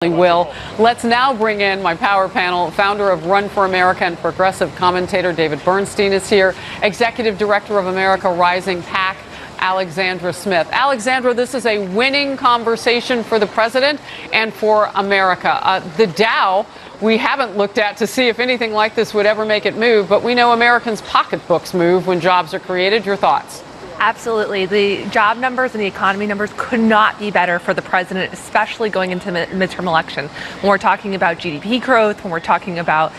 Will. Let's now bring in my power panel. Founder of Run for America and progressive commentator David Bernstein is here. Executive Director of America Rising PAC, Alexandra Smith. Alexandra, this is a winning conversation for the president and for America. The Dow, we haven't looked at to see if anything like this would ever make it move, but we know Americans' pocketbooks move when jobs are created. Your thoughts? Absolutely. The job numbers and the economy numbers could not be better for the president, especially going into the midterm election. When we're talking about GDP growth, when we're talking about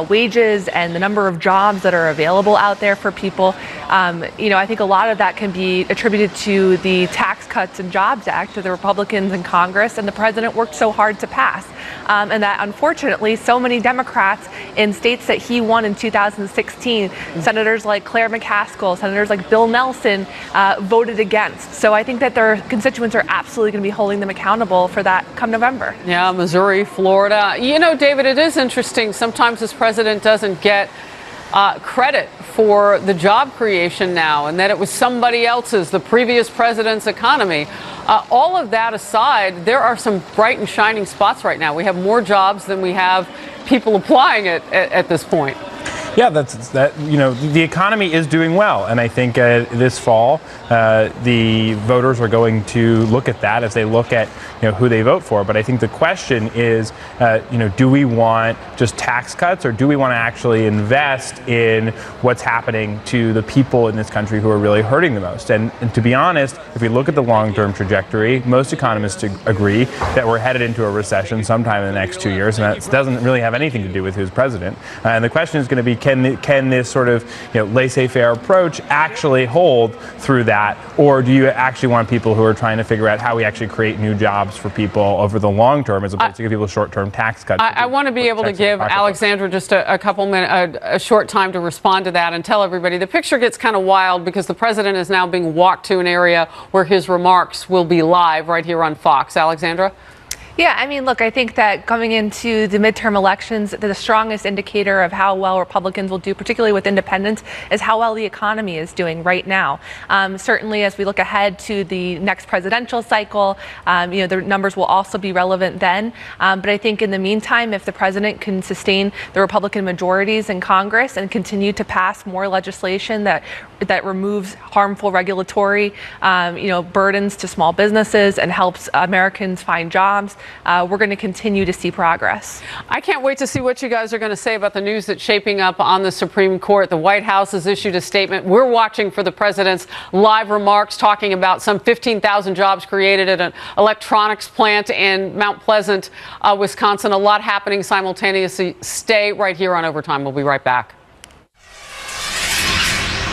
wages and the number of jobs that are available out there for people, I think a lot of that can be attributed to the Tax Cuts and Jobs Act that the Republicans in Congress and the president worked so hard to pass. And that unfortunately so many Democrats in states that he won in 2016, senators like Claire McCaskill, senators like Bill Nelson, voted against. So I think that their constituents are absolutely going to be holding them accountable for that come November. Yeah, Missouri, Florida. You know, David, it is interesting. Sometimes this president doesn't get credit for the job creation now, and that it was somebody else's, the previous president's economy. All of that aside, there are some bright and shining spots right now. We have more jobs than we have people applying at this point. Yeah, the economy is doing well, and I think this fall the voters are going to look at that as they look at who they vote for. But I think the question is, do we want just tax cuts, or do we want to actually invest in what's happening to the people in this country who are really hurting the most? And to be honest, if we look at the long-term trajectory, most economists agree that we're headed into a recession sometime in the next 2 years, and that doesn't really have anything to do with who's president. And the question is going to be, can this sort of laissez-faire approach actually hold through that, or do you actually want people who are trying to figure out how we actually create new jobs for people over the long term, as opposed to give people short-term tax cuts? I want to be able to give Alexandra just a couple minutes, a short time to respond to that and tell everybody the picture gets kind of wild because the president is now being walked to an area where his remarks will be live right here on Fox. Alexandra? Yeah, I mean, look, I think that coming into the midterm elections, the strongest indicator of how well Republicans will do, particularly with independents, is how well the economy is doing right now. Certainly, as we look ahead to the next presidential cycle, the numbers will also be relevant then. But I think in the meantime, if the president can sustain the Republican majorities in Congress and continue to pass more legislation that removes harmful regulatory, burdens to small businesses and helps Americans find jobs, we're going to continue to see progress. I can't wait to see what you guys are going to say about the news that's shaping up on the Supreme Court. The White House has issued a statement. We're watching for the president's live remarks talking about some 15,000 jobs created at an electronics plant in Mount Pleasant, Wisconsin. A lot happening simultaneously. Stay right here on Overtime. We'll be right back.